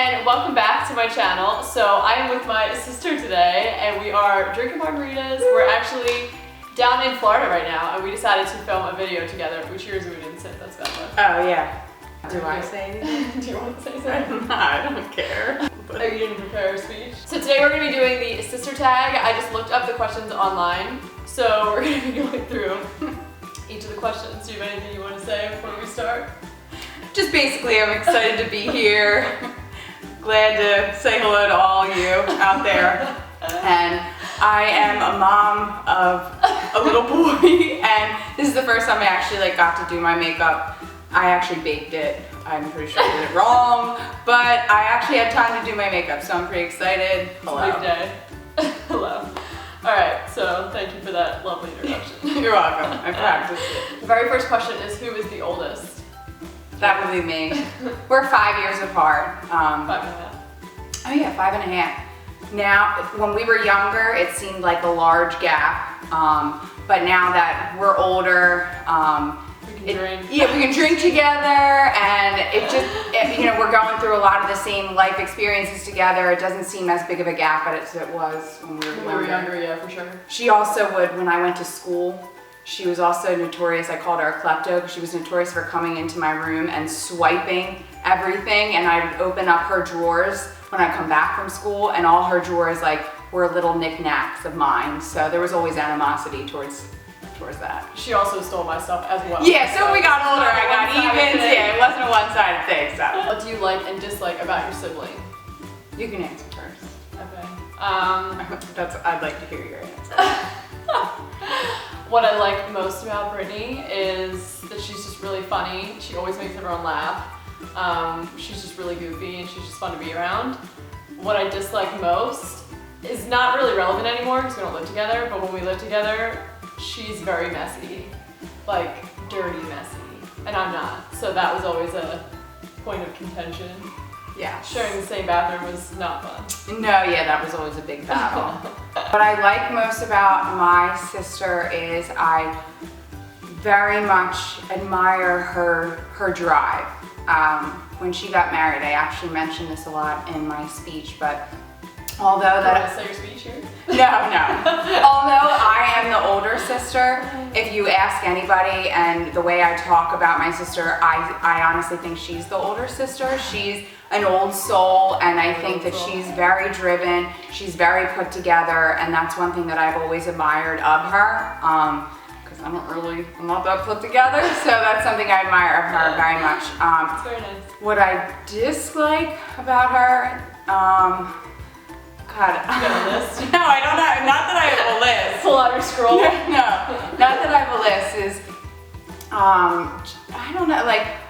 and welcome back to my channel. So I am with my sister today and we are drinking margaritas. We're actually down in Florida right now and we decided to film a video together. We cheers and we didn't sip, that's bad. Oh yeah. Do I say anything? Do you want to say something? I don't care. Oh, you didn't prepare a speech? So today we're going to be doing the sister tag. I just looked up the questions online. So we're going to be going through each of the questions. Do you have anything you want to say before we start? Just basically, I'm excited to be here. Glad to say hello to all you out there. And I am a mom of a little boy, and this is the first time I actually got to do my makeup. I actually baked it. I'm pretty sure I did it wrong, but I actually had time to do my makeup, so I'm pretty excited. Hello. It's a big day. Hello. Alright, so thank you for that lovely introduction. You're welcome. I practiced it. The very first question is, who is the oldest? That would be me. We're 5 years apart. 5.5. Oh yeah, 5.5. Now, when we were younger, it seemed like a large gap, but now that we're older, we can drink. Yeah, we can drink together, and we're going through a lot of the same life experiences together. It doesn't seem as big of a gap as it was when we were younger. Yeah, for sure. She also would, when I went to school, she was also notorious, I called her a klepto, because she was notorious for coming into my room and swiping everything, and I would open up her drawers when I come back from school, and all her drawers were little knickknacks of mine, so there was always animosity towards that. She also stole my stuff as well. Yeah, so when we got older, I got even. Yeah, it wasn't a one-sided thing, so. What do you like and dislike about your sibling? You can answer first. Okay. I'd like to hear your answer. What I like most about Brittany is that she's just really funny. She always makes everyone laugh. She's just really goofy and she's just fun to be around. What I dislike most is not really relevant anymore because we don't live together, but when we live together, she's very messy, like dirty messy, and I'm not. So that was always a point of contention. Yeah. Sharing the same bathroom was not fun. No, yeah, that was always a big battle. What I like most about my sister is I very much admire her drive. When she got married, I actually mentioned this a lot in my speech, but although that— Did I say your speech here? No. Although I am the older sister, if you ask anybody and the way I talk about my sister, I honestly think she's the older sister. She's an old soul, and I think that she's very driven, she's very put together, and that's one thing that I've always admired of her, because I'm not that put together, so that's something I admire of her very much. It's very nice. What I dislike about her, God. You got a list? No, I don't have, not that I have a list. Pull out your scroll. No, not that I have a list, is, I don't know,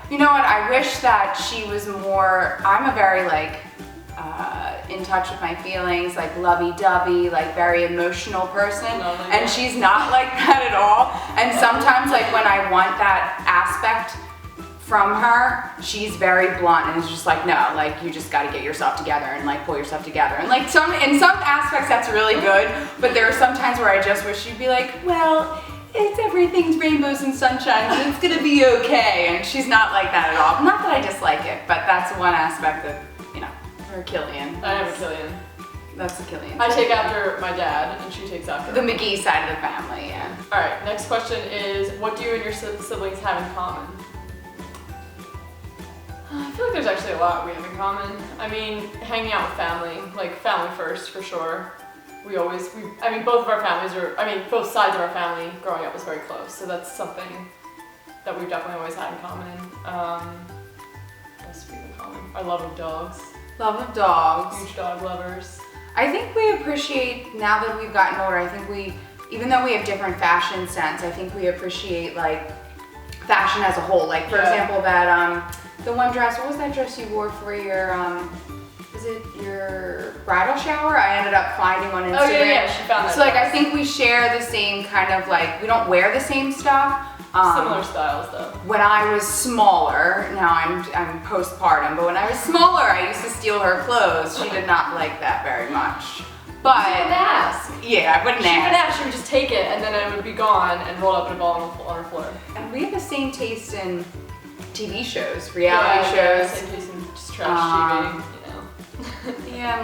you know what, I wish that she was more, I'm a very in touch with my feelings, lovey-dovey, very emotional person, and she's not like that at all. And sometimes when I want that aspect from her, she's very blunt and is just no, you just gotta get yourself together and pull yourself together. And in some aspects that's really good, but there are some times where I just wish she'd be well, everything's rainbows and sunshine, and it's gonna be okay. And she's not like that at all. Not that I dislike it, but that's one aspect of, her Killian. I have a Killian. That's the Killian. I take after my dad, and she takes after the McGee side of the family, yeah. Alright, next question is, what do you and your siblings have in common? I feel like there's actually a lot we have in common. I mean, hanging out with family, family first for sure. Both of our families both sides of our family growing up was very close, so that's something that we've definitely always had in common. What else do we have in common? Our love of dogs. Love of dogs. Huge dog lovers. I think we appreciate, now that we've gotten older, I think even though we have different fashion sense, I think we appreciate fashion as a whole. For example, that, the one dress, what was that dress you wore for your, was it your bridal shower? I ended up finding on Instagram. Oh yeah, she found that. So I think we share the same kind of we don't wear the same stuff. Similar styles though. When I was smaller, now I'm postpartum, but when I was smaller, I used to steal her clothes. She did not like that very much. But she wouldn't ask. Yeah, I wouldn't ask. She wouldn't ask, she would just take it and then it would be gone and rolled up in a ball on her floor. And we have the same taste in TV shows, reality shows. Same taste in just trash TV,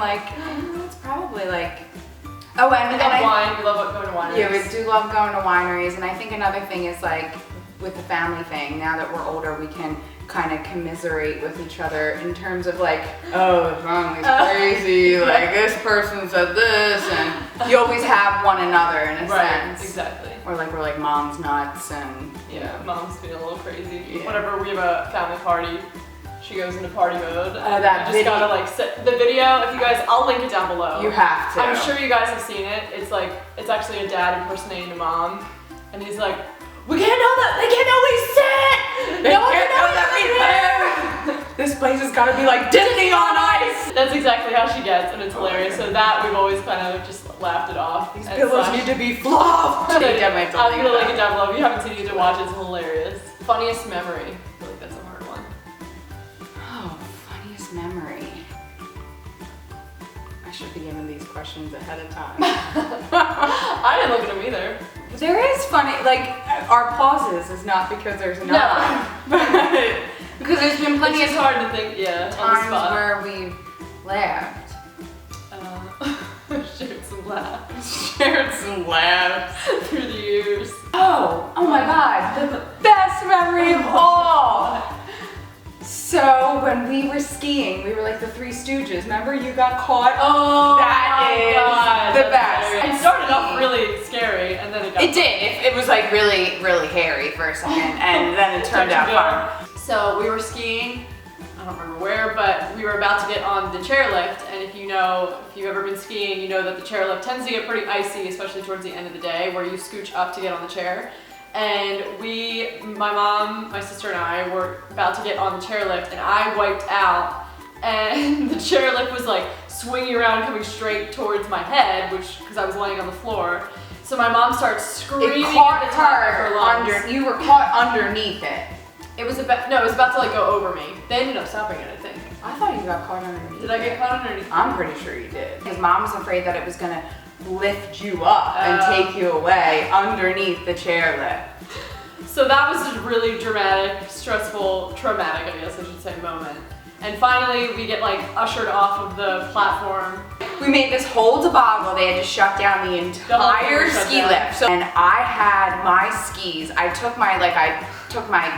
like, it's probably like, oh, and We love wine. We love going to wineries. Yeah, we do love going to wineries, and I think another thing is like with the family thing. Now that we're older, we can kind of commiserate with each other in terms of like, oh, the family's crazy. Like this person said this, and you always have one another in a sense. Exactly. Or like we're like mom's nuts and mom's being a little crazy. Yeah. Whenever we have a family party, she goes into party mode. That you just gotta like sit the video. If you guys, I'll link it down below. You have to. I'm sure you guys have seen it. It's like it's actually a dad impersonating a mom, and he's like, "We can't know that. They can't know we sit. They can't know that we live. This place has got to be like Disney on Ice." That's exactly how she gets, and it's hilarious. So that we've always kind of just laughed it off. These pillows need to be fluffed. I'm gonna link it down below. If you haven't seen it, you need to watch it. It's hilarious. Funniest memory. I feel like that's a hard one. Oh, funniest memory. I should be given these questions ahead of time. I didn't look at them either. There is funny, like our pauses is not because there's not, but because there's been plenty It's of just hard to think, on the times spot. where we've laughed. Shared some laughs Shared some laughs through the years. Oh my God, the best memory of all. So when we were skiing, we were like the Three Stooges. Remember you got caught? Oh, that is God, the best. It started off really scary, and then it got It did. It was like really, really hairy for a second, and then it turned out fun. So we were skiing. I don't remember where, but we were about to get on the chairlift, and if you've ever been skiing, you know that the chairlift tends to get pretty icy, especially towards the end of the day, where you scooch up to get on the chair. And my mom, my sister, and I were about to get on the chairlift, and I wiped out, and the chairlift was like swinging around, coming straight towards my head, because I was laying on the floor. So my mom starts screaming at the top of her lungs. You were caught underneath it. It was about to like go over me. They ended up stopping it, I think. I thought you got caught underneath. Did I get caught underneath? I'm pretty sure you did. Because mom was afraid that it was gonna lift you up and take you away underneath the chairlift. So that was just really dramatic, stressful, traumatic, I guess I should say, moment. And finally, we get like ushered off of the platform. We made this whole debacle. They had to shut down the entire ski lift. So, and I had my skis. I took my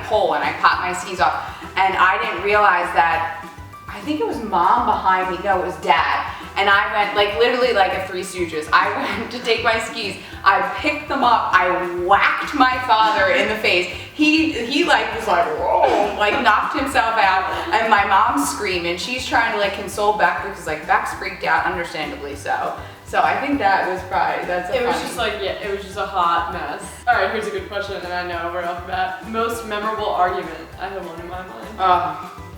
pole and I popped my skis off. And I didn't realize that, I think it was mom behind me. No, it was dad. And I went like literally like a Three Stooges. I went to take my skis. I picked them up. I whacked my father in the face. He like was like, whoa, like knocked himself out. And my mom's screaming. She's trying to like console Becca because like Becca's freaked out, understandably so. So I think that was probably, it was just like, it was just a hot mess. All right, here's a good question, and I know right off the bat. Most memorable argument. I have one in my mind.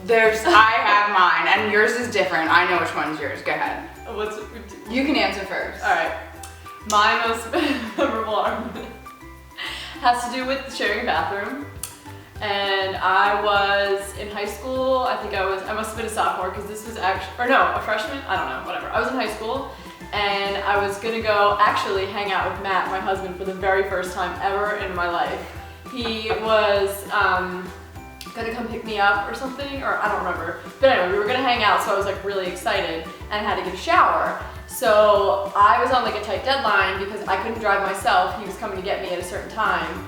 I have mine, and yours is different. I know which one's yours. Go ahead. You can answer first. All right. My most memorable argument has to do with sharing a bathroom. And I was in high school. I must have been a sophomore because this was a freshman. I don't know, whatever. I was in high school, and I was gonna go actually hang out with Matt, my husband, for the very first time ever in my life. He was gonna come pick me up or something, or I don't remember. But anyway, we were gonna hang out, so I was like really excited and had to get a shower. So I was on like a tight deadline because I couldn't drive myself. He was coming to get me at a certain time.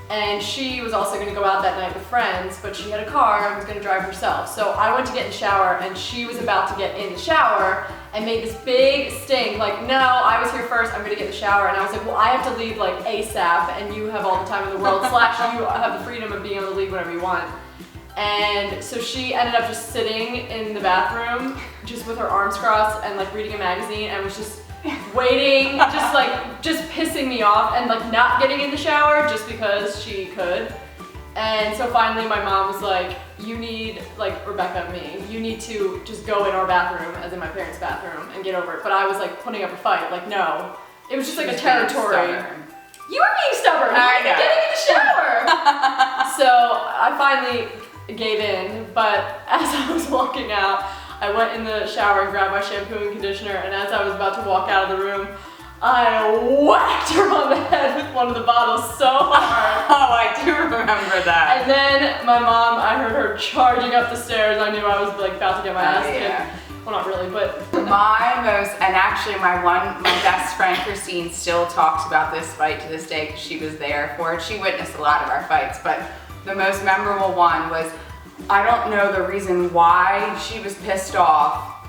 And she was also gonna go out that night with friends, but she had a car and was gonna drive herself. So I went to get in the shower, and she was about to get in the shower and made this big stink, like, no, I was here first, I'm gonna get in the shower. And I was like, well, I have to leave like ASAP, and you have all the time in the world, / you have the freedom of being able to leave whenever you want. And so she ended up just sitting in the bathroom, just with her arms crossed and like reading a magazine, and was just waiting, just pissing me off, and like not getting in the shower just because she could. And so finally my mom was like, you need, like Rebecca, you need to just go in our bathroom, as in my parents' bathroom, and get over it. But I was like putting up a fight, like no. It was just like a territory. You were being stubborn. I know. Getting in the shower. So I finally gave in, but as I was walking out, I went in the shower and grabbed my shampoo and conditioner, and as I was about to walk out of the room, I whacked her on the head with one of the bottles so hard. Oh, I do remember that. And then my mom, I heard her charging up the stairs. I knew I was like about to get my ass kicked. Well, not really, but. And actually my best friend Christine still talks about this fight to this day because she was there for it. She witnessed a lot of our fights, but the most memorable one was, I don't know the reason why she was pissed off,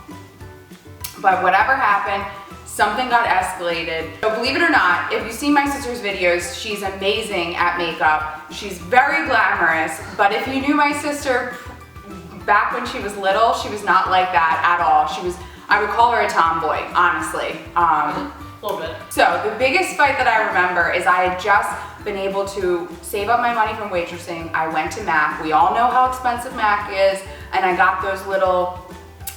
but whatever happened, something got escalated. So believe it or not, if you see my sister's videos, she's amazing at makeup. She's very glamorous, but if you knew my sister back when she was little, she was not like that at all. I would call her a tomboy, honestly. A little bit. So the biggest fight that I remember is I had just been able to save up my money from waitressing. I went to MAC. We all know how expensive MAC is, and I got those little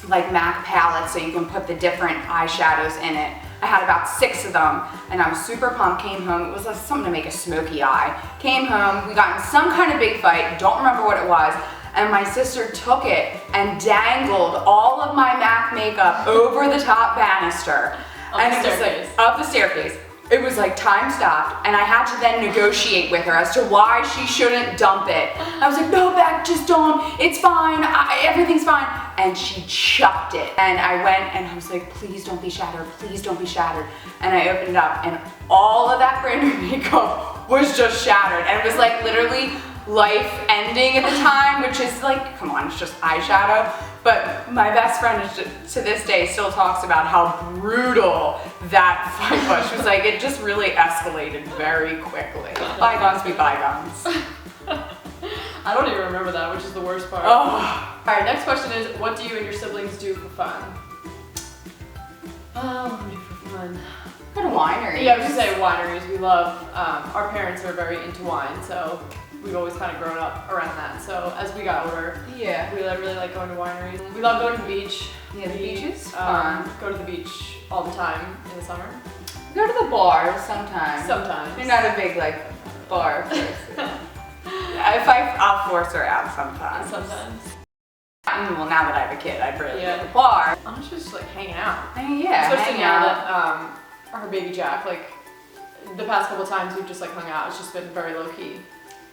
like MAC palettes so you can put the different eyeshadows in it. I had about 6 of them, and I was super pumped. Came home, it was like something to make a smoky eye. Came home, we got in some kind of big fight, don't remember what it was, and my sister took it and dangled all of my MAC makeup over the top banister. Up the staircase. It was like time stopped, and I had to then negotiate with her as to why she shouldn't dump it. I was like, no, Beck, just don't, it's fine, everything's fine. And she chucked it. And I went and I was like, please don't be shattered, please don't be shattered. And I opened it up, and all of that brand new makeup was just shattered. And it was like literally life ending at the time, which is like, come on, it's just eyeshadow. But my best friend to this day still talks about how brutal that fight was. She was like, it just really escalated very quickly. Bygones be bygones. I don't even remember that, which is the worst part. Oh. All right, next question is, what do you and your siblings do for fun? What do we do for fun? Go to wineries. Yeah, I was gonna say wineries. We love, our parents are very into wine, so we've always kind of grown up around that. So as we got older, yeah, we really like going to wineries. We love going to the beach. Yeah, the beach is fun. Go to the beach all the time in the summer. Go to the bars sometimes. Sometimes. You're not a big like bar person. I'll force her out sometimes. Sometimes. Well, now that I have a kid, I'd really go to the bar. Honestly, just like hanging out. Yeah, especially now that our baby Jack, like the past couple of times we've just like hung out. It's just been very low key.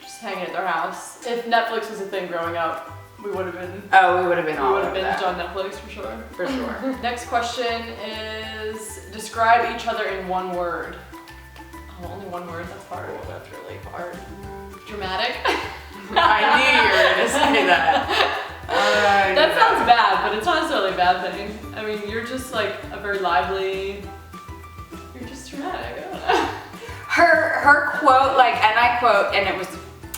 Just hanging at their house. If Netflix was a thing growing up, we would have been. Oh, we would have been. We would have been on Netflix for sure. For sure. Next question is, describe each other in one word. Oh, only one word. That's hard. Oh, that's really hard. Dramatic. I knew you were gonna say that. That sounds bad, but it's not necessarily a bad thing. I mean, you're just like a very lively. You're just dramatic. Her quote, like, and I quote, and it was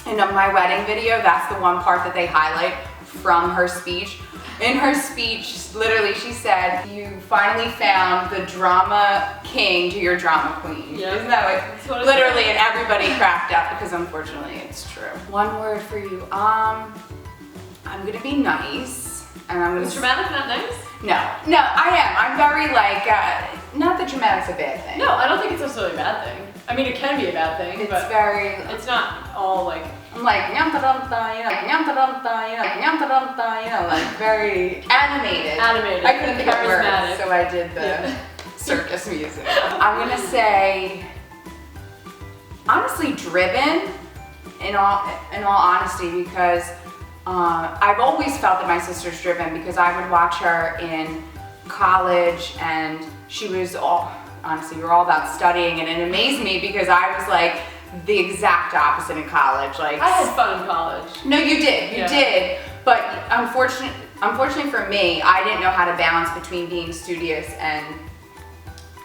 in my wedding video, that's the one part that they highlight from her speech. In her speech, literally she said, you finally found the drama king to your drama queen. Yeah. Isn't that what literally, and everybody cracked up because unfortunately it's true. One word for you, I'm gonna be nice, and I'm gonna. Is dramatic not nice? No, I am. I'm very like, not that dramatic's a bad thing. No, I don't think it's necessarily a bad thing. I mean, it can be a bad thing, It's but very. it's not all like. I'm like nyam-ta-dum-ta, you know, nyam-ta-dum-ta, you know, nyam-ta-dum-ta, you know, like very animated. Animated. I couldn't think of words, Charismatic. so I did the circus music. I'm gonna say, honestly, driven. In all honesty, because I've always felt that my sister's driven because I would watch her in college, and she was honestly, we were all about studying, and it amazed me because I was like the exact opposite in college. Like, I had fun in college. No, you did, but unfortunately for me, I didn't know how to balance between being studious, and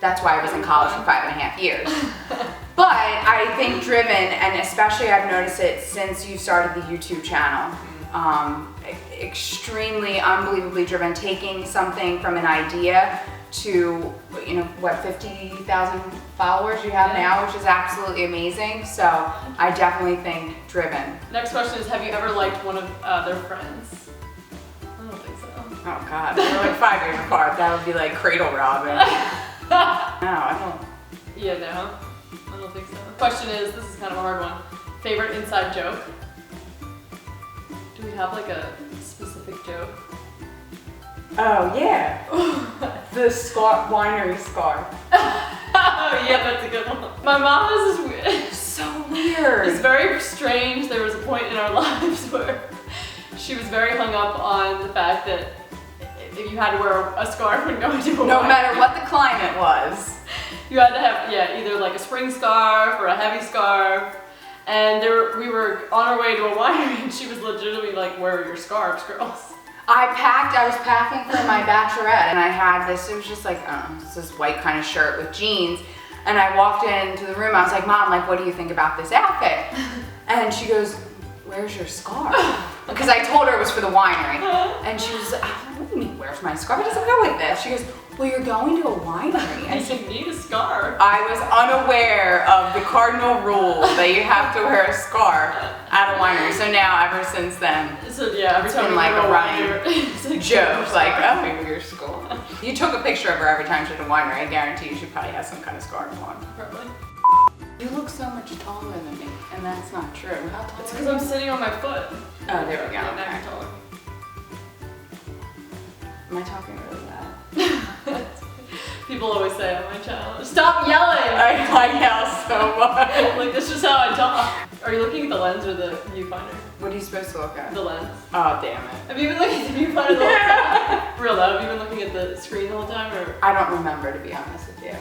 that's why I was in college for 5.5 years. But I think driven, and especially I've noticed it since you started the YouTube channel, extremely, unbelievably driven, taking something from an idea to, you know, what, 50,000 followers you have now, which is absolutely amazing. So I definitely think driven. Next question is, have you ever liked one of their friends? I don't think so. Oh God, we're like 5 years apart. That would be like cradle robbing. No, I don't. Yeah, no. I don't think so. Question is, this is kind of a hard one. Favorite inside joke? Do we have like a specific joke? Oh yeah. The winery scarf. Oh yeah, that's a good one. My mom is this weird. So weird. It's very strange. There was a point in our lives where she was very hung up on the fact that if you had to wear a scarf when going to a No winery. matter what the climate was. You had to have, either like a spring scarf or a heavy scarf. And we were on our way to a winery and she was legitimately like, where are your scarves, girls? I was packing for my bachelorette and I had this, it was just like, this white kind of shirt with jeans. And I walked into the room, I was like, Mom, like, what do you think about this outfit? And she goes, where's your scarf? Because I told her it was for the winery. And she was like, what do you mean, where's my scarf? It doesn't go with this. She goes, well, you're going to a winery. I said, you need a scarf. I was unaware of the cardinal rule that you have to wear a scarf at a winery. So now, ever since then, so yeah, every time been we like go a running like, joke, like, oh, your scarf. You took a picture of her every time she's at a winery. I guarantee you she probably has some kind of scarf on. Probably. You look so much taller than me, and that's not true. How tall It's are because you? I'm sitting on my foot. Oh, there we go. Yeah, now Okay. you're taller. Am I talking really loud? People always say on my channel, stop yelling! I yell so much. Like, this is how I talk. Are you looking at the lens or the viewfinder? What are you supposed to look at? The lens. Oh, damn it. Have you been looking at the viewfinder the whole time? Real though, have you been looking at the screen the whole time or? I don't remember, to be honest with you.